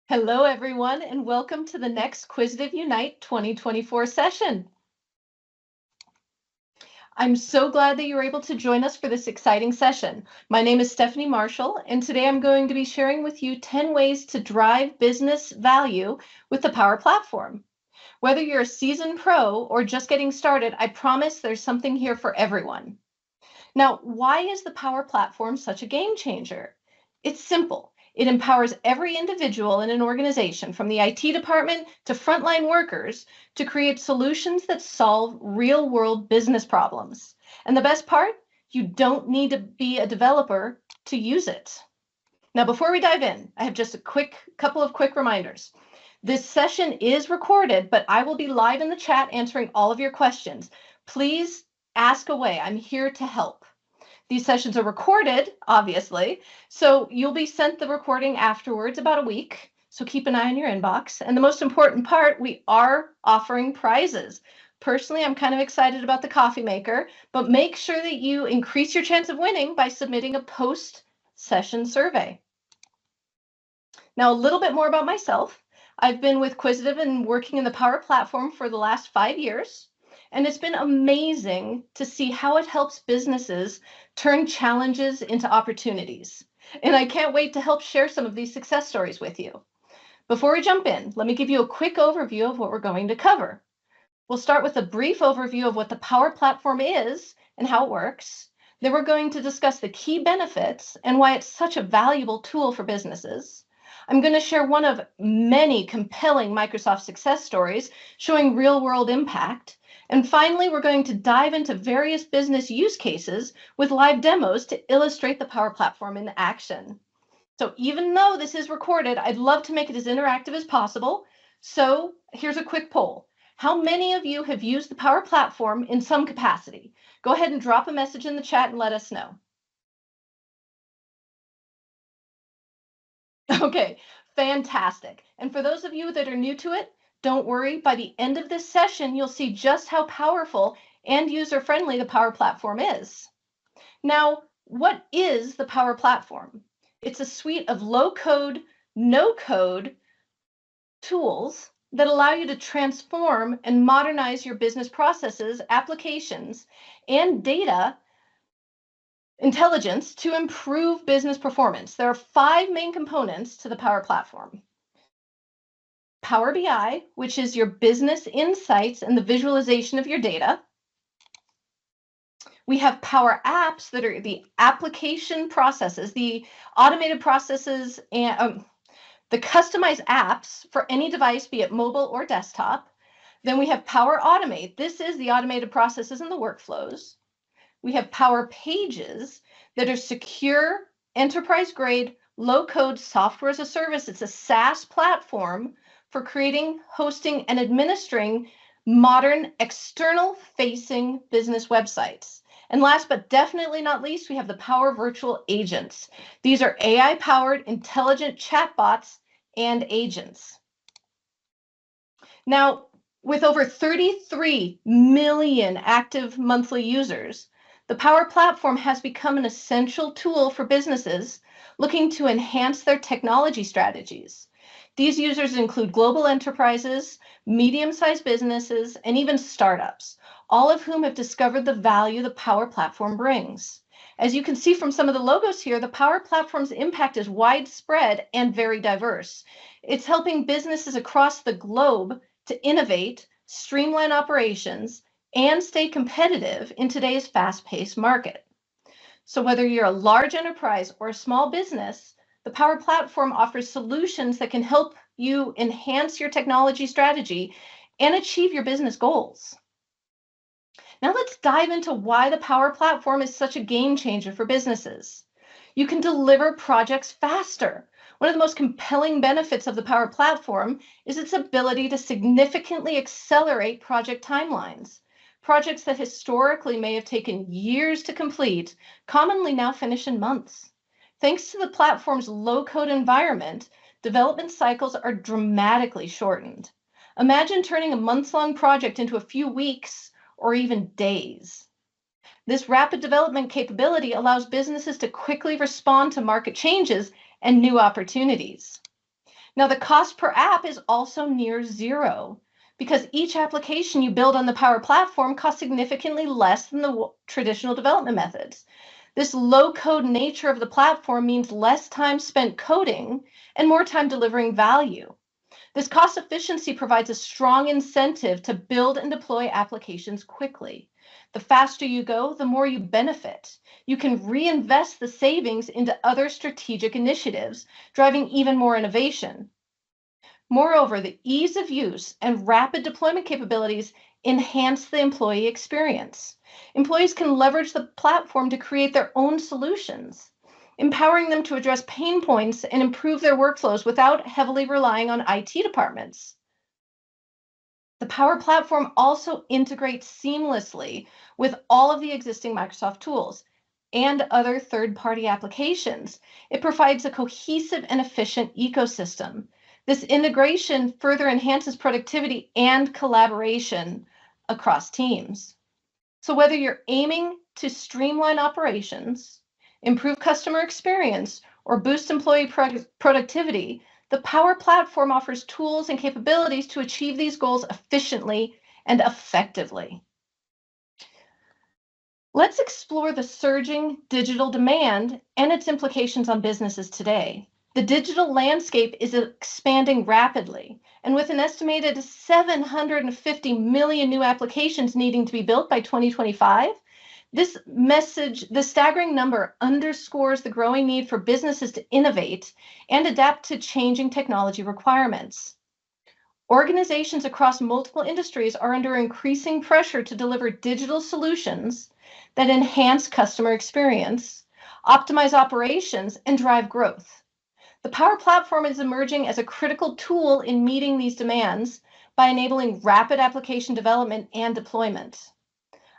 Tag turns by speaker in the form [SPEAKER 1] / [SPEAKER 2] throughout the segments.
[SPEAKER 1] Hello, everyone, and welcome to the next Quizzitive Unite 2024 session. I'm so glad that you were able to join us for this exciting session. My name is Stephanie Marshall, and today I'm going to be sharing with you 10 ways to drive business value with the Power Platform. Whether you're a seasoned pro or just getting started, I promise there's something here for everyone. Now, why is the Power Platform such a game changer? It's simple. It empowers every individual in an organization, from the IT department to frontline workers, to create solutions that solve real-world business problems. And the best part, you don't need to be a developer to use it. Now, before we dive in, I have just a couple of quick reminders. This session is recorded, but I will be live in the chat answering all of your questions. Please ask away. I'm here to help. These sessions are recorded, obviously, so you'll be sent the recording afterwards, about a week. So keep an eye on your inbox. And the most important part, we are offering prizes. Personally, I'm kind of excited about the coffee maker, but make sure that you increase your chance of winning by submitting a post-session survey. Now, a little bit more about myself. I've been with Quizzitive and working in the Power Platform for the last 5 years. And it's been amazing to see how it helps businesses turn challenges into opportunities. And I can't wait to help share some of these success stories with you. Before we jump in, let me give you a quick overview of what we're going to cover. We'll start with a brief overview of what the Power Platform is and how it works. Then we're going to discuss the key benefits and why it's such a valuable tool for businesses. I'm going to share one of many compelling Microsoft success stories showing real-world impact. And finally, we're going to dive into various business use cases with live demos to illustrate the Power Platform in action. So even though this is recorded, I'd love to make it as interactive as possible. So here's a quick poll. How many of you have used the Power Platform in some capacity? Go ahead and drop a message in the chat and let us know. Okay, fantastic. And for those of you that are new to it, don't worry, by the end of this session, you'll see just how powerful and user-friendly the Power Platform is. Now, what is the Power Platform? It's a suite of low-code, no-code tools that allow you to transform and modernize your business processes, applications, and data intelligence to improve business performance. There are 5 main components to the Power Platform. Power BI, which is your business insights and the visualization of your data. We have Power Apps that are the application processes, the automated processes, and the customized apps for any device, be it mobile or desktop. Then we have Power Automate. This is the automated processes and the workflows. We have Power Pages that are secure, enterprise-grade, low-code software as a service. It's a SaaS platform for creating, hosting, and administering modern external-facing business websites. And last but definitely not least, we have the Power Virtual Agents. These are AI-powered intelligent chatbots and agents. Now, with over 33 million active monthly users, the Power Platform has become an essential tool for businesses looking to enhance their technology strategies. These users include global enterprises, medium-sized businesses, and even startups, all of whom have discovered the value the Power Platform brings. As you can see from some of the logos here, the Power Platform's impact is widespread and very diverse. It's helping businesses across the globe to innovate, streamline operations, and stay competitive in today's fast-paced market. So whether you're a large enterprise or a small business, the Power Platform offers solutions that can help you enhance your technology strategy and achieve your business goals. Now let's dive into why the Power Platform is such a game changer for businesses. You can deliver projects faster. One of the most compelling benefits of the Power Platform is its ability to significantly accelerate project timelines. Projects that historically may have taken years to complete commonly now finish in months. Thanks to the platform's low-code environment, development cycles are dramatically shortened. Imagine turning a months-long project into a few weeks or even days. This rapid development capability allows businesses to quickly respond to market changes and new opportunities. Now, the cost per app is also near zero because each application you build on the Power Platform costs significantly less than the traditional development methods. This low-code nature of the platform means less time spent coding and more time delivering value. This cost efficiency provides a strong incentive to build and deploy applications quickly. The faster you go, the more you benefit. You can reinvest the savings into other strategic initiatives, driving even more innovation. Moreover, the ease of use and rapid deployment capabilities enhance the employee experience. Employees can leverage the platform to create their own solutions, empowering them to address pain points and improve their workflows without heavily relying on IT departments. The Power Platform also integrates seamlessly with all of the existing Microsoft tools and other third-party applications. It provides a cohesive and efficient ecosystem. This integration further enhances productivity and collaboration across teams. So whether you're aiming to streamline operations, improve customer experience, or boost employee productivity, the Power Platform offers tools and capabilities to achieve these goals efficiently and effectively. Let's explore the surging digital demand and its implications on businesses today. The digital landscape is expanding rapidly, and with an estimated 750 million new applications needing to be built by 2025, the staggering number underscores the growing need for businesses to innovate and adapt to changing technology requirements. Organizations across multiple industries are under increasing pressure to deliver digital solutions that enhance customer experience, optimize operations, and drive growth. The Power Platform is emerging as a critical tool in meeting these demands by enabling rapid application development and deployment.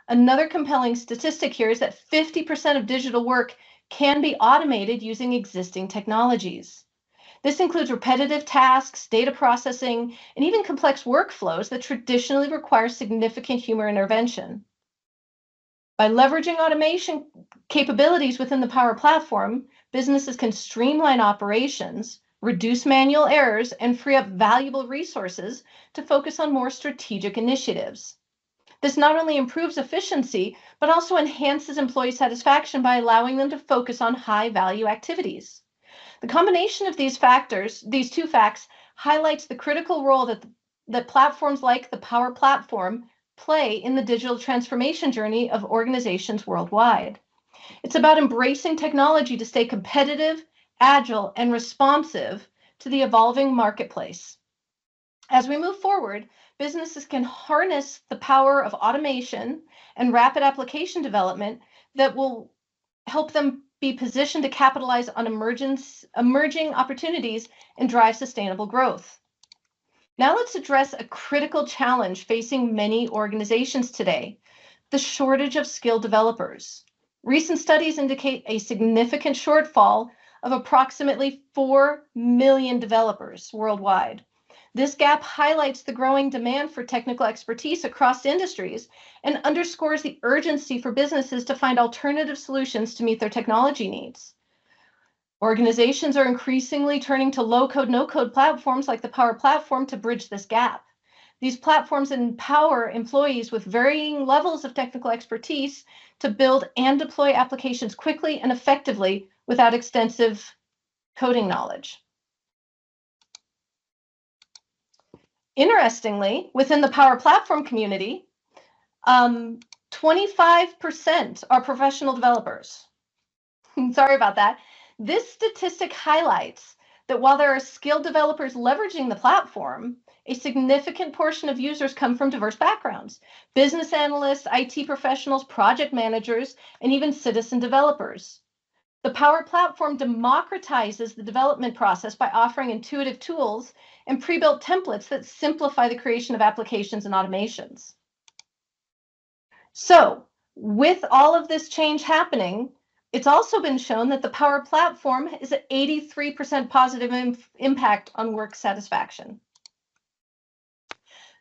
[SPEAKER 1] Another compelling statistic here is that 50% of digital work can be automated using existing technologies. This includes repetitive tasks, data processing, and even complex workflows that traditionally require significant human intervention. By leveraging automation capabilities within the Power Platform, businesses can streamline operations, reduce manual errors, and free up valuable resources to focus on more strategic initiatives. This not only improves efficiency, but also enhances employee satisfaction by allowing them to focus on high-value activities. The combination of these two facts, highlights the critical role that platforms like the Power Platform play in the digital transformation journey of organizations worldwide. It's about embracing technology to stay competitive, agile, and responsive to the evolving marketplace. As we move forward, businesses can harness the power of automation and rapid application development that will help them be positioned to capitalize on emerging opportunities and drive sustainable growth. Now let's address a critical challenge facing many organizations today: the shortage of skilled developers. Recent studies indicate a significant shortfall of approximately 4 million developers worldwide. This gap highlights the growing demand for technical expertise across industries and underscores the urgency for businesses to find alternative solutions to meet their technology needs. Organizations are increasingly turning to low-code, no-code platforms like the Power Platform to bridge this gap. These platforms empower employees with varying levels of technical expertise to build and deploy applications quickly and effectively without extensive coding knowledge. Interestingly, within the Power Platform community, 25% are professional developers. Sorry about that. This statistic highlights that while there are skilled developers leveraging the platform, a significant portion of users come from diverse backgrounds: business analysts, IT professionals, project managers, and even citizen developers. The Power Platform democratizes the development process by offering intuitive tools and pre-built templates that simplify the creation of applications and automations. So, with all of this change happening, it's also been shown that the Power Platform is an 83% positive impact on work satisfaction.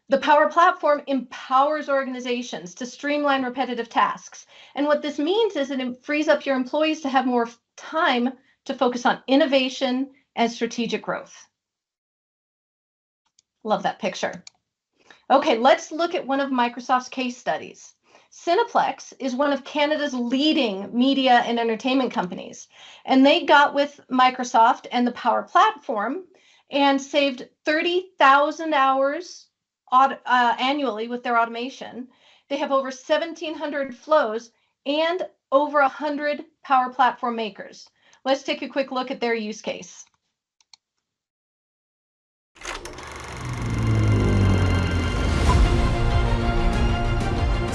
[SPEAKER 1] The Power Platform empowers organizations to streamline repetitive tasks. And what this means is that it frees up your employees to have more time to focus on innovation and strategic growth. Love that picture. Okay, let's look at one of Microsoft's case studies. Cineplex is one of Canada's leading media and entertainment companies, and they got with Microsoft and the Power Platform and saved 30,000 hours annually with their automation. They have over 1,700 flows and over 100 Power Platform makers. Let's take a quick look at their use case.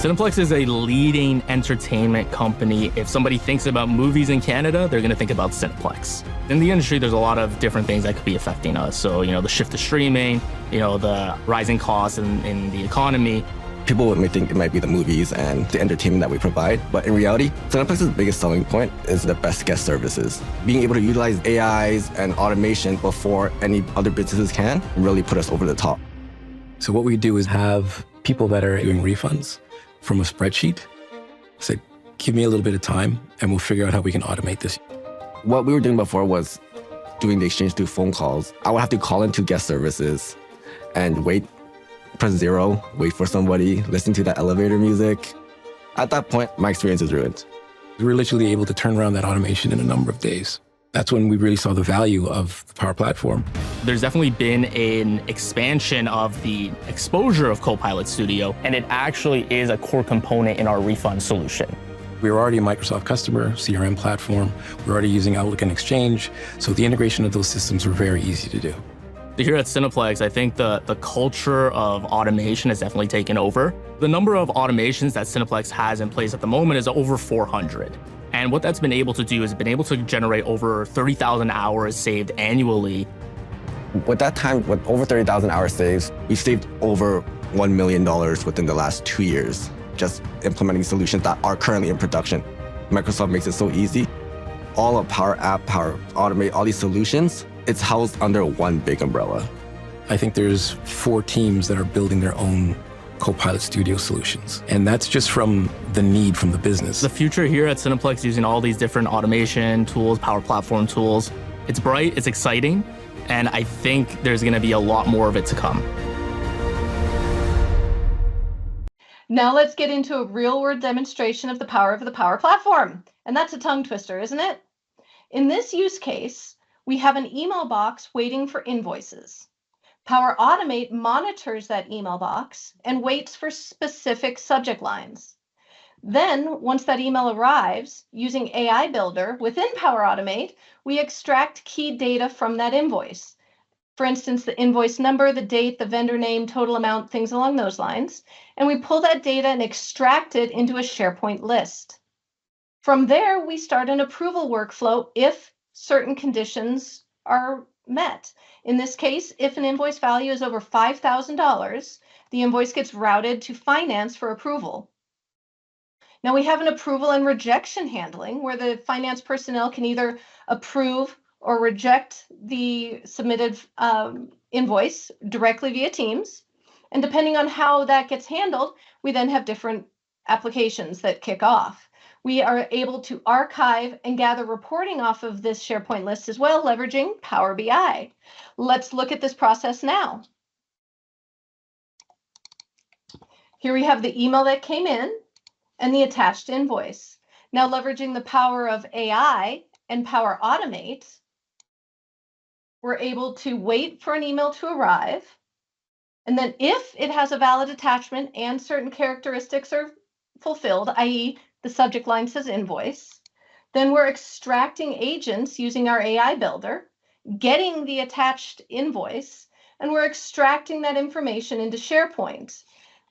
[SPEAKER 2] Cineplex is a leading entertainment company. If somebody thinks about movies in Canada, they're going to think about Cineplex. In the industry, there's a lot of different things that could be affecting us. So, the shift to streaming, the rising costs in the economy.
[SPEAKER 3] People may think it might be the movies and the entertainment that we provide, but in reality, Cineplex's biggest selling point is the best guest services. Being able to utilize AIs and automation before any other businesses can really put us over the top.
[SPEAKER 4] So what we do is have people that are doing refunds from a spreadsheet, say, give me a little bit of time and we'll figure out how we can automate this.
[SPEAKER 3] What we were doing before was doing the exchange through phone calls. I would have to call into guest services and wait, press 0, wait for somebody, listen to that elevator music. At that point, my experience is ruined.
[SPEAKER 4] We were literally able to turn around that automation in a number of days. That's when we really saw the value of the Power Platform.
[SPEAKER 2] There's definitely been an expansion of the exposure of Copilot Studio, and it actually is a core component in our refund solution.
[SPEAKER 4] We were already a Microsoft customer, CRM platform. We were already using Outlook and Exchange, so the integration of those systems were very easy to do.
[SPEAKER 2] Here at Cineplex, I think the culture of automation has definitely taken over. The number of automations that Cineplex has in place at the moment is over 400. And what that's been able to do is been able to generate over 30,000 hours saved annually.
[SPEAKER 3] With that time, with over 30,000 hours saved, we saved over $1 million within the last 2 years, just implementing solutions that are currently in production. Microsoft makes it so easy. All of Power App, Power Automate, all these solutions, it's housed under one big umbrella.
[SPEAKER 4] I think there's 4 teams that are building their own Copilot Studio solutions. And that's just from the need from the business.
[SPEAKER 2] The future here at Cineplex using all these different automation tools, Power Platform tools, it's bright, it's exciting, and I think there's going to be a lot more of it to come.
[SPEAKER 1] Now let's get into a real-world demonstration of the power of the Power Platform. And that's a tongue twister, isn't it? In this use case, we have an email box waiting for invoices. Power Automate monitors that email box and waits for specific subject lines. Then, once that email arrives, using AI Builder within Power Automate, we extract key data from that invoice. For instance, the invoice number, the date, the vendor name, total amount, things along those lines. And we pull that data and extract it into a SharePoint list. From there, we start an approval workflow if certain conditions are met. In this case, if an invoice value is over $5,000, the invoice gets routed to finance for approval. Now we have an approval and rejection handling where the finance personnel can either approve or reject the submitted invoice directly via Teams. And depending on how that gets handled, we then have different applications that kick off. We are able to archive and gather reporting off of this SharePoint list as well, leveraging Power BI. Let's look at this process now. Here we have the email that came in and the attached invoice. Now, leveraging the power of AI and Power Automate, we're able to wait for an email to arrive. And then if it has a valid attachment and certain characteristics are fulfilled, i.e., the subject line says invoice, then we're extracting agents using our AI builder, getting the attached invoice, and we're extracting that information into SharePoint.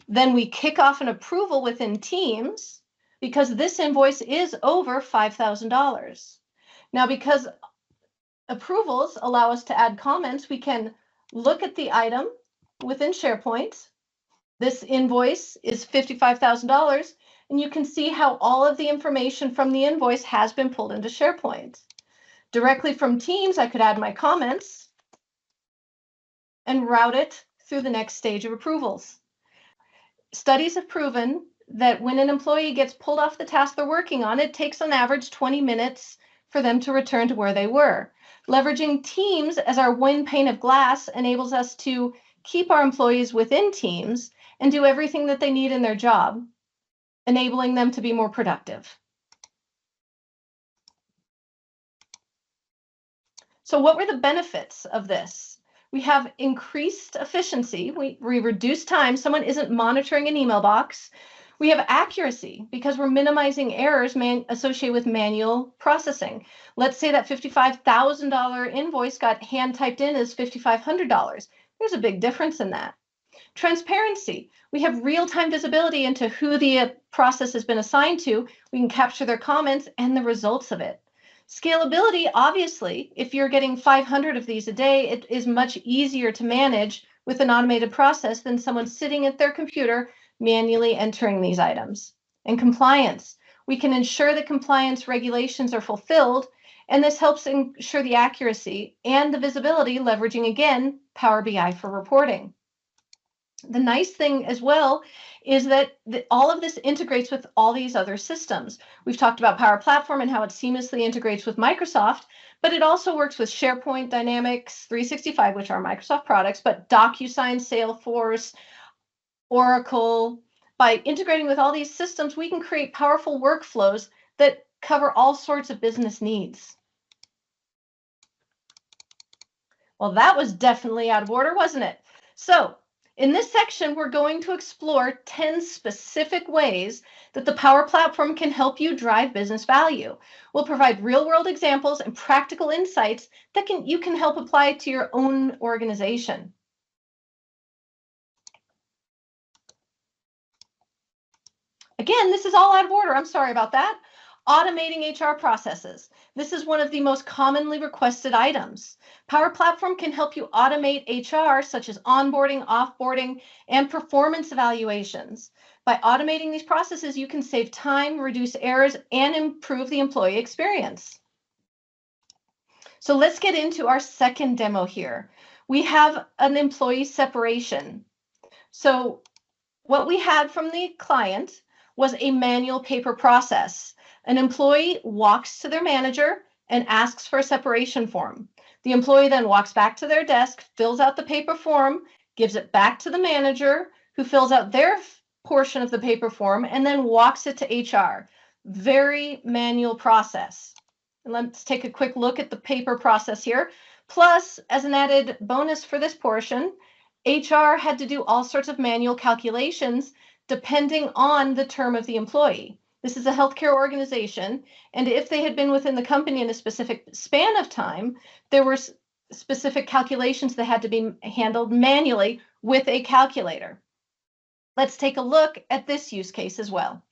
[SPEAKER 1] Then we kick off an approval within Teams because this invoice is over $5,000. Now, because approvals allow us to add comments, we can look at the item within SharePoint. This invoice is $55,000. And you can see how all of the information from the invoice has been pulled into SharePoint. Directly from Teams, I could add my comments and route it through the next stage of approvals. Studies have proven that when an employee gets pulled off the task they're working on, it takes on average 20 minutes for them to return to where they were. Leveraging Teams as our one pane of glass enables us to keep our employees within teams and do everything that they need in their job, enabling them to be more productive. So what were the benefits of this? We have increased efficiency. We reduce time. Someone isn't monitoring an email box. We have accuracy because we're minimizing errors associated with manual processing. Let's say that $55,000 invoice got hand typed in as $5,500. There's a big difference in that. Transparency. We have real-time visibility into who the process has been assigned to. We can capture their comments and the results of it. Scalability, obviously, if you're getting 500 of these a day, it is much easier to manage with an automated process than someone sitting at their computer manually entering these items. And compliance. We can ensure that compliance regulations are fulfilled, and this helps ensure the accuracy and the visibility, leveraging, again, Power BI for reporting. The nice thing as well is that all of this integrates with all these other systems. We've talked about Power Platform and how it seamlessly integrates with Microsoft, but it also works with SharePoint, Dynamics 365, which are Microsoft products, but DocuSign, Salesforce, Oracle. By integrating with all these systems, we can create powerful workflows that cover all sorts of business needs. Well, that was definitely out of order, wasn't it? So, in this section, we're going to explore 10 specific ways that the Power Platform can help you drive business value. We'll provide real-world examples and practical insights that you can help apply to your own organization. Again, this is all out of order. I'm sorry about that. Automating HR processes. This is one of the most commonly requested items. Power Platform can help you automate HR, such as onboarding, offboarding, and performance evaluations. By automating these processes, you can save time, reduce errors, and improve the employee experience. So let's get into our second demo here. We have an employee separation. So what we had from the client was a manual paper process. An employee walks to their manager and asks for a separation form. The employee then walks back to their desk, fills out the paper form, gives it back to the manager, who fills out their portion of the paper form, and then walks it to HR. Very manual process. And let's take a quick look at the paper process here. Plus, as an added bonus for this portion, HR had to do all sorts of manual calculations depending on the term of the employee. This is a healthcare organization, and if they had been within the company in a specific span of time, there were specific calculations that had to be handled manually with a calculator. Let's take a look at this use case as well.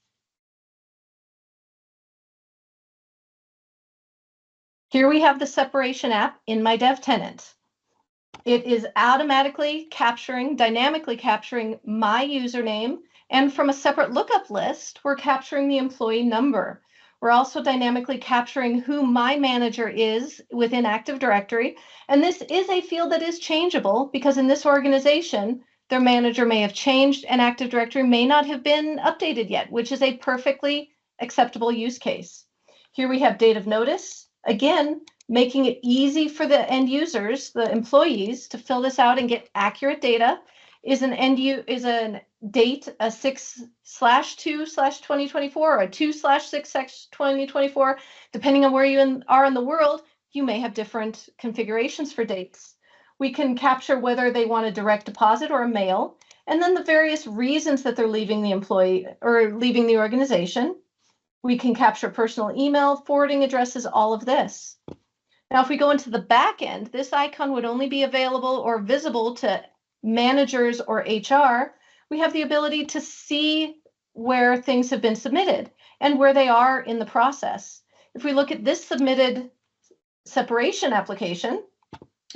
[SPEAKER 1] Here we have the separation app in my dev tenant. It is automatically capturing, dynamically capturing my username, and from a separate lookup list, we're capturing the employee number. We're also dynamically capturing who my manager is within Active Directory. And this is a field that is changeable because in this organization, their manager may have changed and Active Directory may not have been updated yet, which is a perfectly acceptable use case. Here we have date of notice. Again, making it easy for the end users, the employees, to fill this out and get accurate data. Is a date a 6/2/2024 or a 2/6/2024? Depending on where you are in the world, you may have different configurations for dates. We can capture whether they want a direct deposit or a mail, and then the various reasons that they're leaving the employee or leaving the organization. We can capture personal email, forwarding addresses, all of this. Now, if we go into the back end, this icon would only be available or visible to managers or HR. We have the ability to see where things have been submitted and where they are in the process. If we look at this submitted separation application,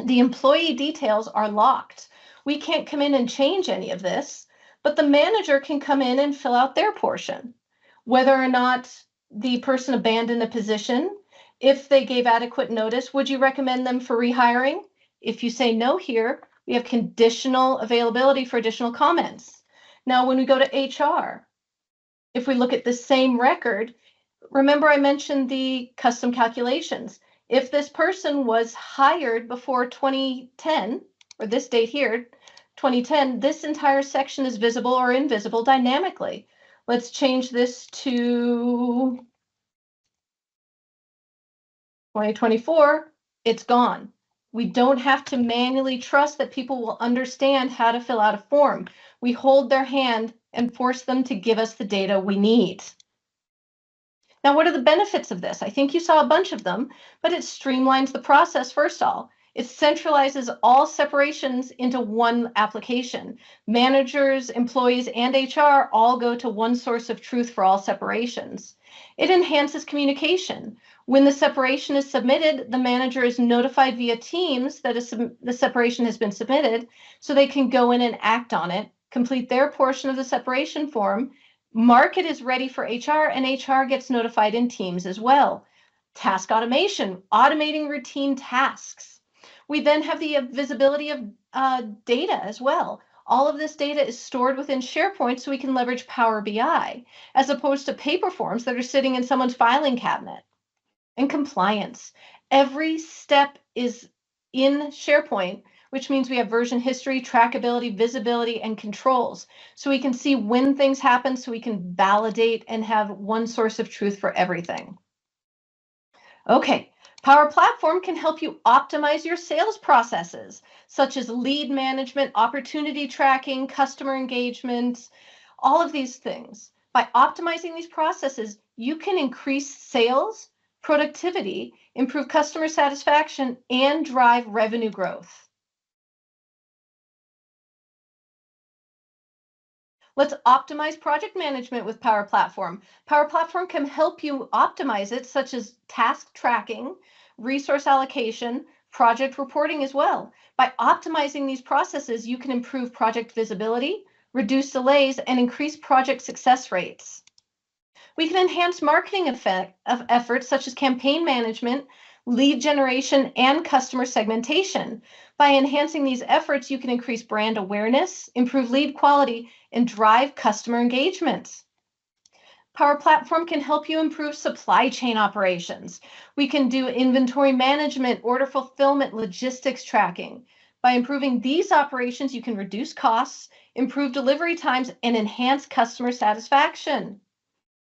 [SPEAKER 1] the employee details are locked. We can't come in and change any of this, but the manager can come in and fill out their portion. Whether or not the person abandoned a position, if they gave adequate notice, would you recommend them for rehiring? If you say no here, we have conditional availability for additional comments. Now, when we go to HR, if we look at the same record, remember I mentioned the custom calculations. If this person was hired before 2010, or this date here, 2010, this entire section is visible or invisible dynamically. Let's change this to 2024. It's gone. We don't have to manually trust that people will understand how to fill out a form. We hold their hand and force them to give us the data we need. Now, what are the benefits of this? I think you saw a bunch of them, but it streamlines the process first of all. It centralizes all separations into one application. Managers, employees, and HR all go to one source of truth for all separations. It enhances communication. When the separation is submitted, the manager is notified via Teams that the separation has been submitted, so they can go in and act on it, complete their portion of the separation form, mark it as ready for HR, and HR gets notified in Teams as well. Task automation, automating routine tasks. We then have the visibility of data as well. All of this data is stored within SharePoint so we can leverage Power BI, as opposed to paper forms that are sitting in someone's filing cabinet. And compliance. Every step is in SharePoint, which means we have version history, trackability, visibility, and controls. So we can see when things happen, so we can validate and have one source of truth for everything. Okay, Power Platform can help you optimize your sales processes, such as lead management, opportunity tracking, customer engagement, all of these things. By optimizing these processes, you can increase sales, productivity, improve customer satisfaction, and drive revenue growth. Let's optimize project management with Power Platform. Power Platform can help you optimize it, such as task tracking, resource allocation, project reporting as well. By optimizing these processes, you can improve project visibility, reduce delays, and increase project success rates. We can enhance marketing efforts such as campaign management, lead generation, and customer segmentation. By enhancing these efforts, you can increase brand awareness, improve lead quality, and drive customer engagement. Power Platform can help you improve supply chain operations. We can do inventory management, order fulfillment, logistics tracking. By improving these operations, you can reduce costs, improve delivery times, and enhance customer satisfaction.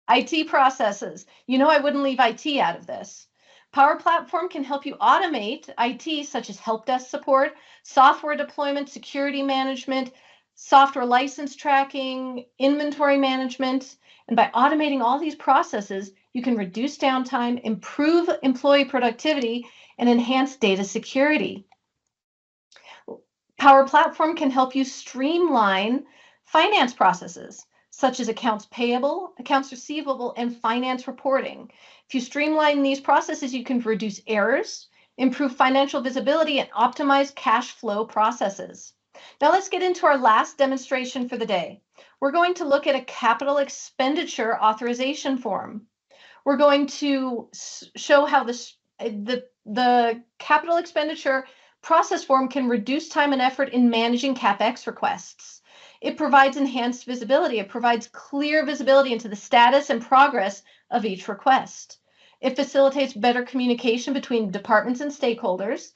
[SPEAKER 1] IT processes. You know I wouldn't leave IT out of this. Power Platform can help you automate IT, such as help desk support, software deployment, security management, software license tracking, inventory management. And by automating all these processes, you can reduce downtime, improve employee productivity, and enhance data security. Power Platform can help you streamline finance processes, such as accounts payable, accounts receivable, and finance reporting. If you streamline these processes, you can reduce errors, improve financial visibility, and optimize cash flow processes. Now let's get into our last demonstration for the day. We're going to look at a capital expenditure authorization form. We're going to show how the capital expenditure process form can reduce time and effort in managing CapEx requests. It provides enhanced visibility. It provides clear visibility into the status and progress of each request. It facilitates better communication between departments and stakeholders.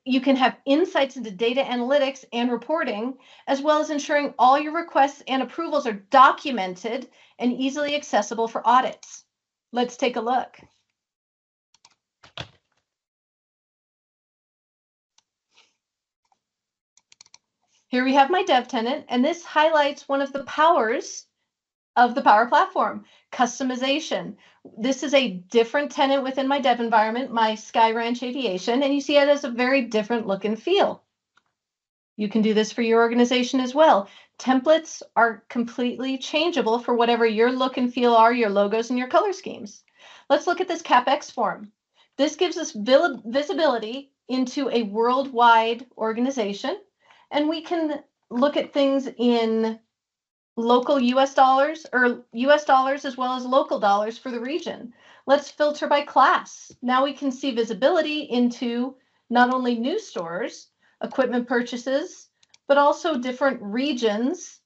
[SPEAKER 1] You can have insights into data analytics and reporting, as well as ensuring all your requests and approvals are documented and easily accessible for audits. Let's take a look. Here we have my dev tenant, and this highlights one of the powers of the Power Platform, customization. This is a different tenant within my dev environment, my Sky Ranch Aviation, and you see it has a very different look and feel. You can do this for your organization as well. Templates are completely changeable for whatever your look and feel are, your logos and your color schemes. Let's look at this CapEx form. This gives us visibility into a worldwide organization, and we can look at things in local US dollars or US dollars as well as local dollars for the region. Let's filter by class. Now we can see visibility into not only new stores, equipment purchases, but also different regions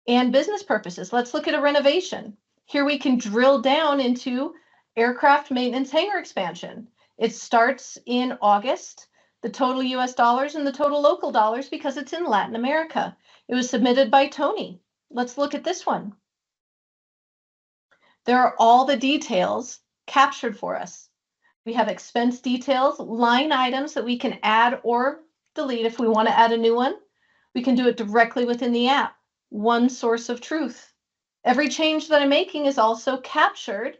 [SPEAKER 1] and business purposes. Let's look at a renovation. Here we can drill down into aircraft maintenance hangar expansion. It starts in August. the total US dollars and the total local dollars because it's in Latin America. It was submitted by Tony. Let's look at this one. There are all the details captured for us. We have expense details, line items that we can add or delete if we want to add a new one. We can do it directly within the app. One source of truth. Every change that I'm making is also captured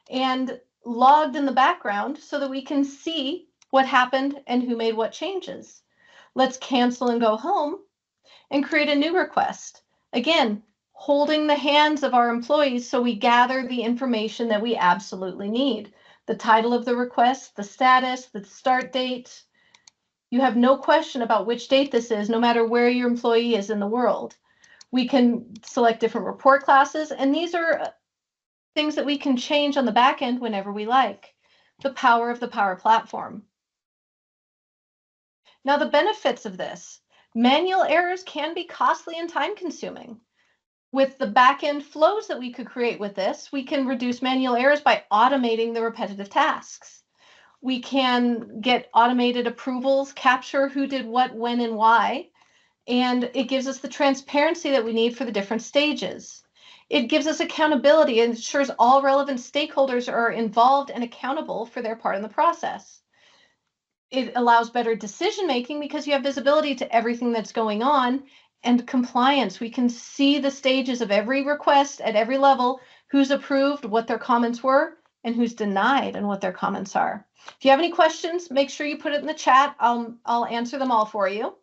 [SPEAKER 1] and logged in the background so that we can see what happened and who made what changes. Let's cancel and go home and create a new request. Again, holding the hands of our employees so we gather the information that we absolutely need. The title of the request, the status, the start date. You have no question about which date this is, no matter where your employee is in the world. We can select different report classes, and these are things that we can change on the back end whenever we like. The power of the Power Platform. Now, the benefits of this. Manual errors can be costly and time-consuming. With the back-end flows that we could create with this, we can reduce manual errors by automating the repetitive tasks. We can get automated approvals, capture who did what, when, and why, and it gives us the transparency that we need for the different stages. It gives us accountability and ensures all relevant stakeholders are involved and accountable for their part in the process. It allows better decision-making because you have visibility to everything that's going on, and compliance. We can see the stages of every request at every level, who's approved, what their comments were, and who's denied and what their comments are. If you have any questions, make sure you put it in the chat. I'll answer them all for you.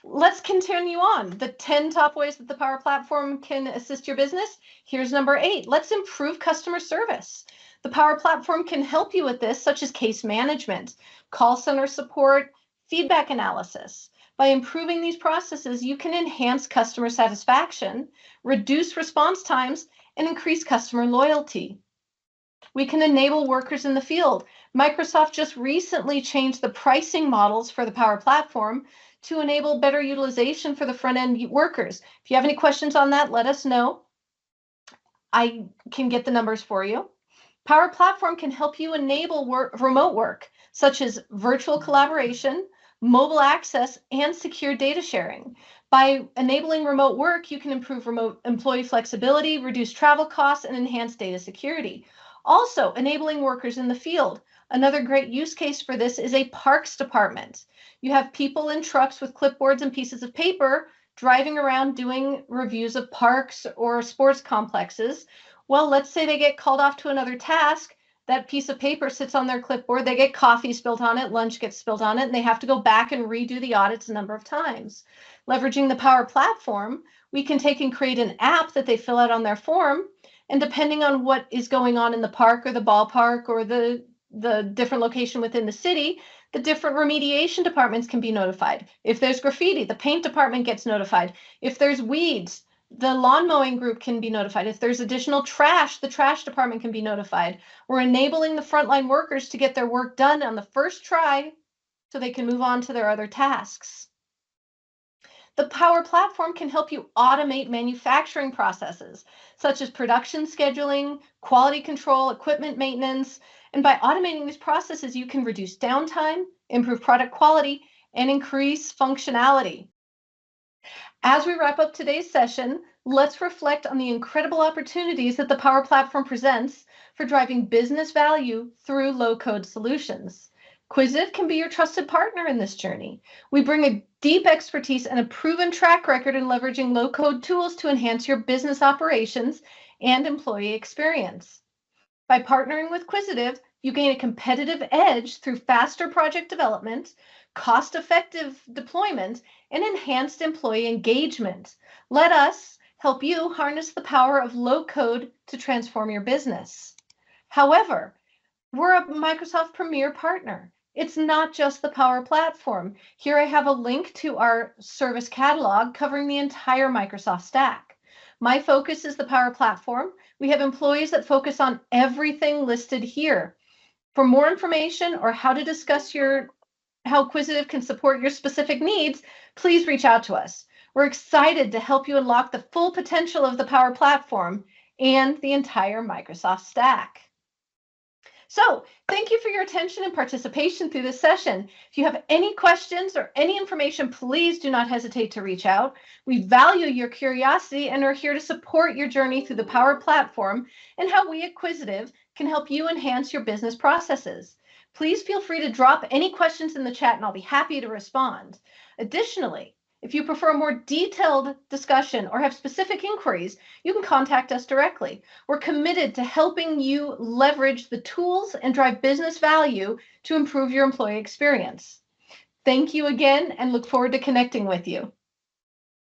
[SPEAKER 1] Let's continue on. The 10 top ways that the Power Platform can assist your business. Here's number 8. Let's improve customer service. The Power Platform can help you with this, such as case management, call center support, feedback analysis. By improving these processes, you can enhance customer satisfaction, reduce response times, and increase customer loyalty. We can enable workers in the field. Microsoft just recently changed the pricing models for the Power Platform to enable better utilization for the front-end workers. If you have any questions on that, let us know. I can get the numbers for you. Power Platform can help you enable remote work, such as virtual collaboration, mobile access, and secure data sharing. By enabling remote work, you can improve remote employee flexibility, reduce travel costs, and enhance data security. Also, enabling workers in the field. Another great use case for this is a parks department. You have people in trucks with clipboards and pieces of paper driving around doing reviews of parks or sports complexes. Well, let's say they get called off to another task. That piece of paper sits on their clipboard, they get coffee spilled on it, lunch gets spilled on it, and they have to go back and redo the audits a number of times. Leveraging the Power Platform, we can take and create an app that they fill out on their form, and depending on what is going on in the park or the ballpark or the different location within the city, the different remediation departments can be notified. If there's graffiti, the paint department gets notified. If there's weeds, the lawn mowing group can be notified. If there's additional trash, the trash department can be notified. We're enabling the frontline workers to get their work done on the first try so they can move on to their other tasks. The Power Platform can help you automate manufacturing processes, such as production scheduling, quality control, equipment maintenance. And by automating these processes, you can reduce downtime, improve product quality, and increase functionality. As we wrap up today's session, let's reflect on the incredible opportunities that the Power Platform presents for driving business value through low-code solutions. Quisitive can be your trusted partner in this journey. We bring a deep expertise and a proven track record in leveraging low-code tools to enhance your business operations and employee experience. By partnering with Quisitive, you gain a competitive edge through faster project development, cost-effective deployment, and enhanced employee engagement. Let us help you harness the power of low-code to transform your business. However, we're a Microsoft Premier partner. It's not just the Power Platform. Here I have a link to our service catalog covering the entire Microsoft stack. My focus is the Power Platform. We have employees that focus on everything listed here. For more information or how to discuss how Quisitive can support your specific needs, please reach out to us. We're excited to help you unlock the full potential of the Power Platform and the entire Microsoft stack. So thank you for your attention and participation through this session. If you have any questions or any information, please do not hesitate to reach out. We value your curiosity and are here to support your journey through the Power Platform and how we at Quisitive can help you enhance your business processes. Please feel free to drop any questions in the chat and I'll be happy to respond. Additionally, if you prefer a more detailed discussion or have specific inquiries, you can contact us directly. We're committed to helping you leverage the tools and drive business value to improve your employee experience. Thank you again and look forward to connecting with you.